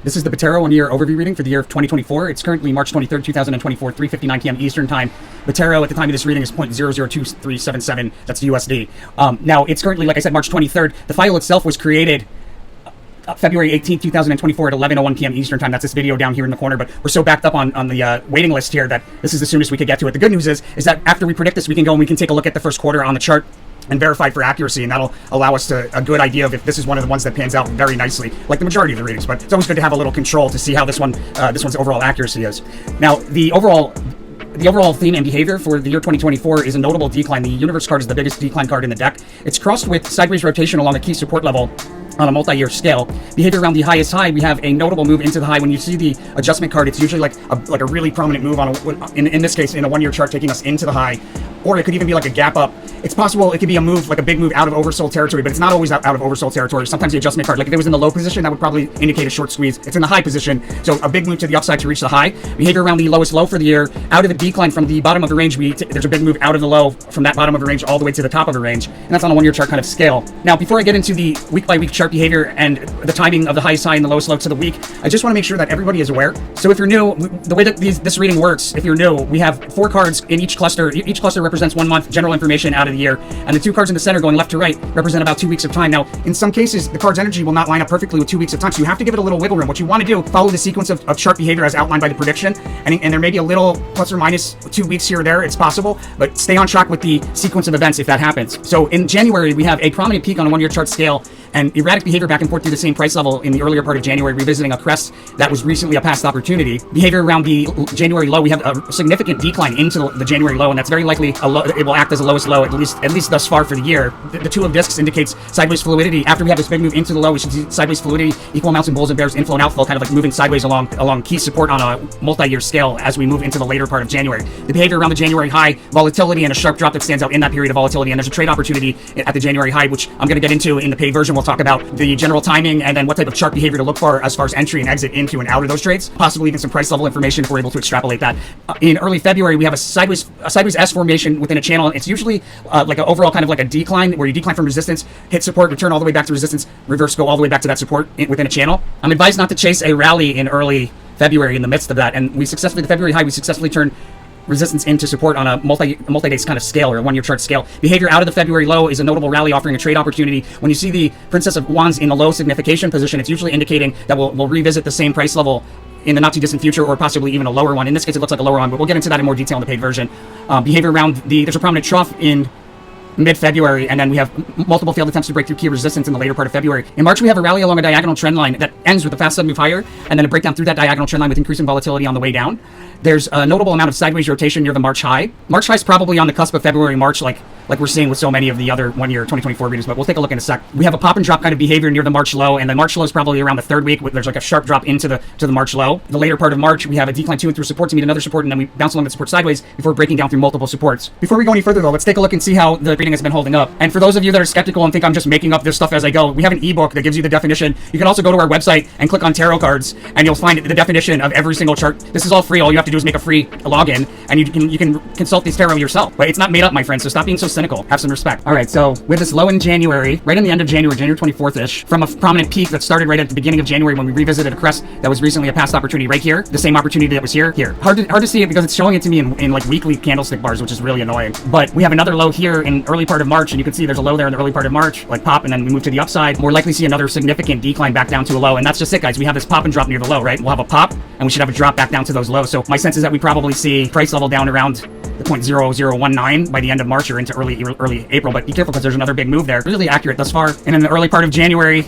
This is the Betero 1-year overview reading for the year of 2024. It's currently March 23rd, 2024, 3:59 p.m. Eastern Time. Betero at the time of this reading is 0.002377. That's USD. Now, it's currently, like I said, March 23rd. The file itself was created February 18th, 2024 at 11:01 p.m. Eastern Time. That's this video down here in the corner, but we're so backed up on the waiting list here that this is the soonest we could get to it. The good news is that after we predict this, we can go and we can take a look at the first quarter on the chart and verify for accuracy, and that'll allow us a good idea of if this is one of the ones that pans out very nicely, like the majority of the readings. But it's always good to have a little control to see how this one's overall accuracy is. Now, the overall theme and behavior for the year 2024 is a notable decline. The Universe card is the biggest decline card in the deck. It's crossed with sideways rotation along a key support level on a multi-year scale. Behavior around the highest high, we have a notable move into the high. When you see the adjustment card, it's usually like a really prominent move on in this case, in a 1-year chart, taking us into the high, or it could even be like a gap up. It's possible it could be a move, like a big move out of oversold territory, but it's not always out of oversold territory. Sometimes the adjustment card, like if it was in the low position, that would probably indicate a short squeeze. It's in the high position, so a big move to the upside to reach the high. Behavior around the lowest low for the year, out of the decline from the bottom of the range, there's a big move out of the low from that bottom of the range all the way to the top of the range, and that's on a 1-year chart kind of scale. Now, before I get into the week-by-week chart behavior and the timing of the highest high and the lowest low to the week, I just want to make sure that everybody is aware. So if you're new, the way that this reading works, if you're new, we have 4 cards in each cluster. Each cluster represents 1 month general information out of the year, and the 2 cards in the center going left to right represent about 2 weeks of time. Now, in some cases, the card's energy will not line up perfectly with 2 weeks of time, so you have to give it a little wiggle room. What you want to do, follow the sequence of chart behavior as outlined by the prediction, and there may be a little plus or minus 2 weeks here or there, it's possible, but stay on track with the sequence of events if that happens. So in January, we have a prominent peak on a 1-year chart scale and erratic behavior back and forth through the same price level in the earlier part of January, revisiting a crest that was recently a past opportunity. Behavior around the January low, we have a significant decline into the January low, and that's very likely it will act as a lowest low, at least thus far for the year. The two of discs indicates sideways fluidity. After we have this big move into the low, we should see sideways fluidity, equal amounts in bulls and bears, inflow and outflow, kind of like moving sideways along key support on a multi-year scale as we move into the later part of January. The behavior around the January high, volatility and a sharp drop that stands out in that period of volatility, and there's a trade opportunity at the January high, which I'm going to get into in the paid version. We'll talk about the general timing and then what type of chart behavior to look for as far as entry and exit into and out of those trades, possibly even some price level information if we're able to extrapolate that. In early February, we have a sideways S formation within a channel. It's usually like an overall kind of like a decline where you decline from resistance, hit support, return all the way back to resistance, reverse, go all the way back to that support within a channel. I'm advised not to chase a rally in early February in the midst of that, and the February high, we successfully turned resistance into support on a multi-day kind of scale, or a 1-year chart scale. Behavior out of the February low is a notable rally offering a trade opportunity. When you see the Princess of Wands in a low signification position, it's usually indicating that we'll revisit the same price level in the not too distant future, or possibly even a lower one. In this case, it looks like a lower one, but we'll get into that in more detail in the paid version. Behavior around there's a prominent trough in mid-February, and then we have multiple failed attempts to break through key resistance in the later part of February. In March, we have a rally along a diagonal trend line that ends with a fast sudden move higher, and then a breakdown through that diagonal trend line with increasing volatility on the way down. There's a notable amount of sideways rotation near the March high. March high is probably on the cusp of February, March, like we're seeing with so many of the other 1-year 2024 readings, but we'll take a look in a sec. We have a pop and drop kind of behavior near the March low, and the March low is probably around the 3rd week. There's like a sharp drop into the March low. The later part of March, we have a decline to and through support to meet another support, and then we bounce along the support sideways before breaking down through multiple supports. Before we go any further though, let's take a look and see how the reading has been holding up. And for those of you that are skeptical and think I'm just making up this stuff as I go, we have an ebook that gives you the definition. You can also go to our website and click on tarot cards, and you'll find the definition of every single chart. This is all free. All you have to do is make a free login, and you can consult these tarot yourself. But it's not made up, my friends, so stop being so cynical. Have some respect. All right, so with this low in January, right in the end of January 24th-ish, from a prominent peak that started right at the beginning of January when we revisited a crest that was recently a past opportunity right here, the same opportunity that was here. Hard to see it because it's showing it to me in like weekly candlestick bars, which is really annoying. But we have another low here in early part of March, and you can see there's a low there in the early part of March, like pop, and then we move to the upside. More likely see another significant decline back down to a low, and that's just it, guys. We have this pop and drop near the low, right? We'll have a pop, and we should have a drop back down to those lows. So my sense is that we probably see price level down around the 0.0019 by the end of March or into early April, but be careful because there's another big move there. Really accurate thus far. And in the early part of January,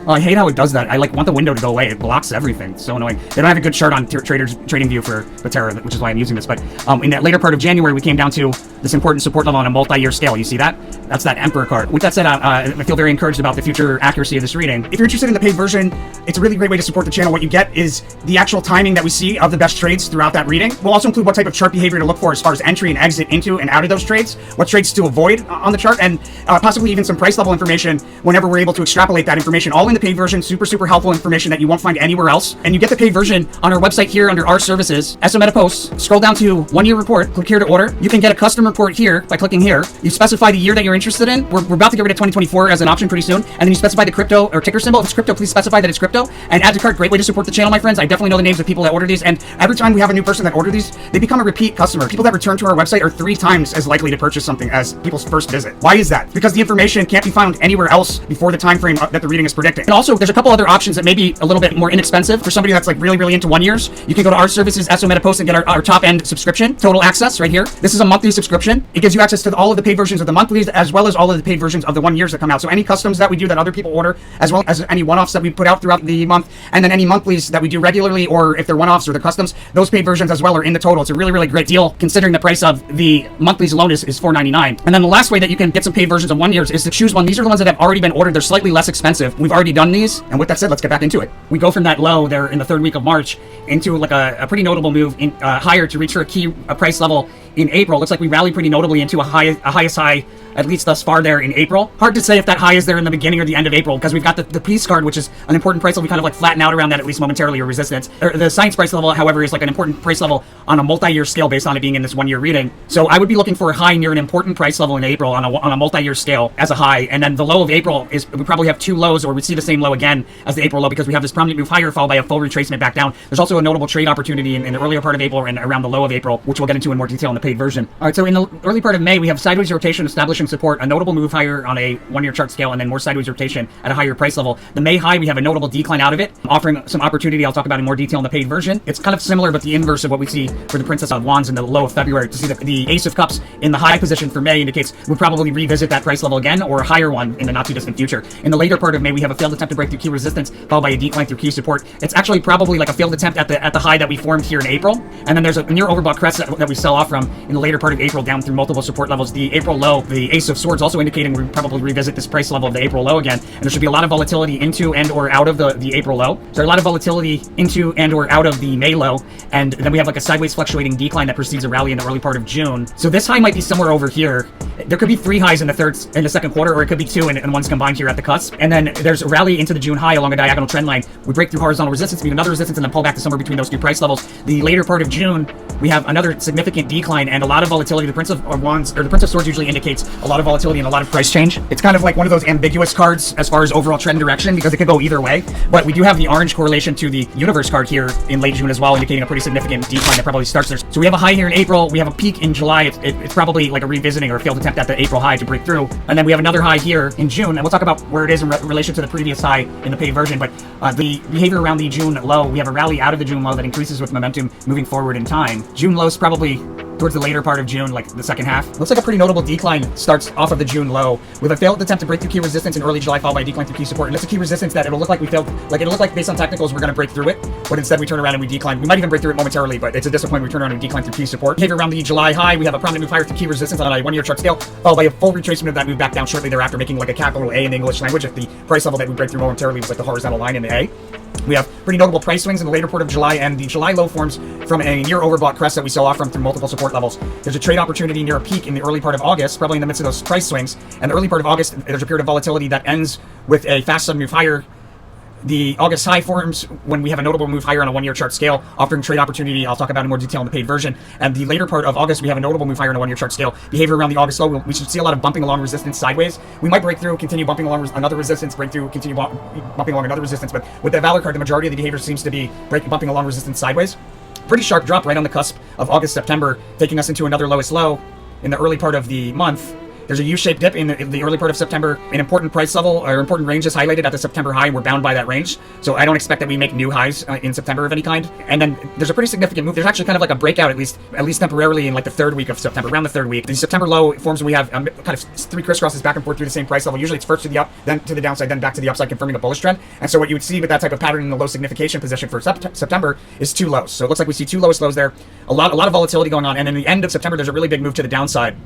I hate how it does that. I want the window to go away. It blocks everything. It's so annoying. They don't have a good chart on Trading View for Betero, which is why I'm using this. But in that later part of January, we came down to this important support level on a multi-year scale. You see that? That's that Emperor card. With that said, I feel very encouraged about the future accuracy of this reading. If you're interested in the paid version, it's a really great way to support the channel. What you get is the actual timing that we see of the best trades throughout that reading. We'll also include what type of chart behavior to look for as far as entry and exit into and out of those trades, what trades to avoid on the chart, and possibly even some price level information whenever we're able to extrapolate that information all in the the paid version, super helpful information that you won't find anywhere else. And you get the paid version on our website here under our services, SO Meta Posts. Scroll down to 1 year report, click here to order. You can get a custom report here by clicking here. You specify the year that you're interested in. We're about to get rid of 2024 as an option pretty soon. And then you specify the crypto or ticker symbol. If it's crypto, please specify that it's crypto. And add to cart. Great way to support the channel, my friends. I definitely know the names of people that order these. And every time we have a new person that order these, they become a repeat customer. People that return to our website are 3 times as likely to purchase something as people's first visit. Why is that? Because the information can't be found anywhere else before the time frame that the reading is predicting. And also, there's a couple other options that may be a little bit more inexpensive for somebody that's like really into 1 years. You can go to our services, SO Meta Post, and get our top end subscription, total access right here. This is a monthly subscription. It gives you access to all of the paid versions of the monthlies, as well as all of the paid versions of the 1 years that come out. So any customs that we do that other people order, as well as any one-offs that we put out throughout the month, and then any monthlies that we do regularly, or if they're one-offs or the customs, those paid versions as well are in the total. It's a really great deal considering the price of the monthlies alone is $4.99. And then the last way that you can get some paid versions of 1 year is to choose one. These are the ones that have already been ordered. They're slightly less expensive. We've already done these. And with that said, let's get back into it. We go from that low there in the 3rd week of March into like a pretty notable move in higher to reach a key price level in April. Looks like we rallied pretty notably into a highest high, at least thus far there in April. Hard to say if that high is there in the beginning or the end of April, because we've got the peace card, which is an important price level. We kind of like flatten out around that at least momentarily, or resistance. The science price level, however, is like an important price level on a multi-year scale based on it being in this 1 year reading. So I would be looking for a high near an important price level in April on a multi-year scale as a high. And then the low of April is, we probably have 2 lows, or we see the same low again as the April low, because we have this prominent move higher followed by a full retracement back down. There's also a notable trade opportunity in the earlier part of April and around the low of April, which we'll get into in more detail in the paid version. All right, so in the early part of May, we have sideways rotation establishing support, a notable move higher on a 1 year chart scale, and then more sideways rotation at a higher price level. The May high, we have a notable decline out of it, offering some opportunity I'll talk about in more detail in the paid version. It's kind of similar, but the inverse of what we see for the Princess of Wands in the low of February. To see the Ace of Cups in the high position for May indicates we'll probably revisit that price level again, or a higher one in the not too distant future. In the later part of May, we have a failed attempt to break through key resistance, followed by a decline through key support. It's actually probably like a failed attempt at the high that we formed here in April, and then there's a near overbought crest that we sell off from in the later part of April down through multiple support levels. The April low, the Ace of Swords, also indicating we'll probably revisit this price level of the April low again, and there should be a lot of volatility into and or out of the April low. So a lot of volatility into and or out of the May low, and then we have like a sideways fluctuating decline that precedes a rally in the early part of June. So this high might be somewhere over here. There could be 3 highs in the 2nd quarter, or it could be 2 and one's combined here at the cusp. And then there's a rally into the June high along a diagonal trend line. We break through horizontal resistance, meet another resistance, and then pull back to somewhere between those 2 price levels. The later part of June, we have another significant decline and a lot of volatility. The Prince of Wands, or the Prince of Swords, usually indicates a lot of volatility and a lot of price change. It's kind of like one of those ambiguous cards as far as overall trend direction, because it could go either way. But we do have the orange correlation to the universe card here in late June as well, indicating a pretty significant decline that probably starts there. So we have a high here in April, we have a peak in July. It's probably like a revisiting or a failed attempt at the April high to break through. And then we have another high here in June, and we'll talk about where it is in relation to the previous high in the paid version. But the behavior around the June low, we have a rally out of the June low that increases with momentum moving forward in time. June low is probably towards the later part of June, like the second half. Looks like a pretty notable decline starts off of the June low with a failed attempt to break through key resistance in early July, followed by a decline through key support. And it's a key resistance that it'll look like we failed, like it'll look like based on technicals we're going to break through it, but instead we turn around and we decline. We might even break through it momentarily, but it's a disappointment. We turn around and decline through key support. Behavior around the July high, we have a prominent move higher through key resistance on a 1 year chart scale, followed by a full retracement of that move back down shortly thereafter, making like a capital A in the English language if the price level that we break through momentarily was like the horizontal line in the A. We have pretty notable price swings in the later part of July, and the July low forms from a near overbought crest that we sell off from through multiple support levels. There's a trade opportunity near a peak in the early part of August, probably in the midst of those price swings. And the early part of August, there's a period of volatility that ends with a fast sudden move higher. The August high forms when we have a notable move higher on a 1 year chart scale, offering trade opportunity I'll talk about in more detail in the paid version. And the later part of August, we have a notable move higher on a 1 year chart scale. Behavior around the August low, we should see a lot of bumping along resistance sideways. We might break through, continue bumping along another resistance, break through, continue bumping along another resistance. But with the Valor card, the majority of the behavior seems to be bumping along resistance sideways. Pretty sharp drop right on the cusp of August, September, taking us into another lowest low in the early part of the month. There's a U-shaped dip in the early part of September. An important price level or important range is highlighted at the September high, and we're bound by that range. So I don't expect that we make new highs in September of any kind. And then there's a pretty significant move. There's actually kind of like a breakout, at least temporarily, in like the 3rd week of September, around the 3rd week. The September low forms when we have kind of 3 crisscrosses back and forth through the same price level. Usually it's first to the up, then to the downside, then back to the upside, confirming a bullish trend. And so what you would see with that type of pattern in the low signification position for September is 2 lows. So it looks like we see 2 lowest lows there. A lot of volatility going on. And in the end of September, there's a really big move to the downside.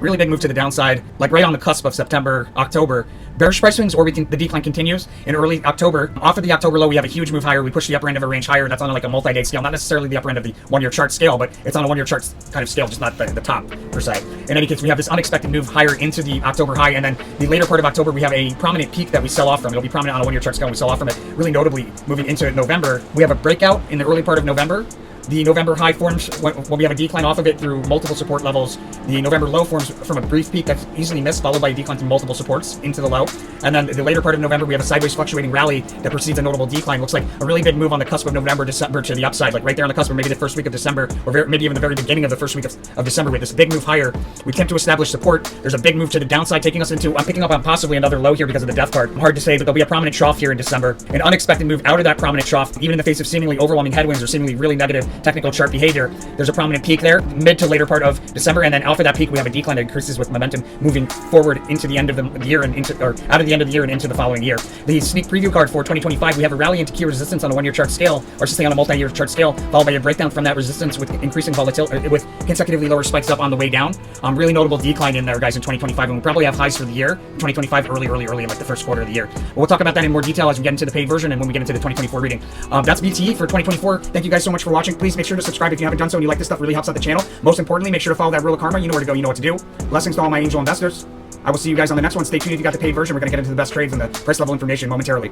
Really big move to the downside, like right on the cusp of September, October. Bearish price swings, or the decline continues in early October. Off of the October low, we have a huge move higher. We push the upper end of a range higher. That's on like a multi-day scale, not necessarily the upper end of the 1-year chart scale, but it's on a 1-year chart kind of scale, just not the top per se. In any case, we have this unexpected move higher into the October high, and then the later part of October, we have a prominent peak that we sell off from. It'll be prominent on a 1-year chart scale, and we sell off from it. Really notably, moving into November, we have a breakout in the early part of November. The November high forms when we have a decline off of it through multiple support levels. The November low forms from a brief peak that's easily missed, followed by a decline through multiple supports into the low. And then the later part of November, we have a sideways fluctuating rally that precedes a notable decline. Looks like a really big move on the cusp of November, December to the upside, like right there on the cusp, or maybe the first week of December, or maybe even the very beginning of the first week of December. With this big move higher, we attempt to establish support. There's a big move to the downside, taking us into, I'm picking up on possibly another low here because of the death card. Hard to say, but there'll be a prominent trough here in December. An unexpected move out of that prominent trough, even in the face of seemingly overwhelming headwinds or seemingly really negative technical chart behavior. There's a prominent peak there, mid to later part of December, and then off of that peak, we have a decline that increases with momentum moving forward into the end of the year and out of the end of the year and into the following year. The sneak preview card for 2025, we have a rally into key resistance on a 1-year chart scale, or just say on a multi-year chart scale, followed by a breakdown from that resistance with increasing volatility, with consecutively lower spikes up on the way down. Really notable decline in there, guys, in 2025, and we probably have highs for the year, 2025, early in like the first quarter of the year. But we'll talk about that in more detail as we get into the paid version and when we get into the 2024 reading. That's BTE for 2024. Thank you guys so much for watching. Please make sure to subscribe if you haven't done so and you like this stuff. Really helps out the channel. Most importantly, make sure to follow that rule of karma. You know where to go, you know what to do. Blessings to all my angel investors. I will see you guys on the next one. Stay tuned if you got the paid version. We're going to get into the best trades and the price level information momentarily.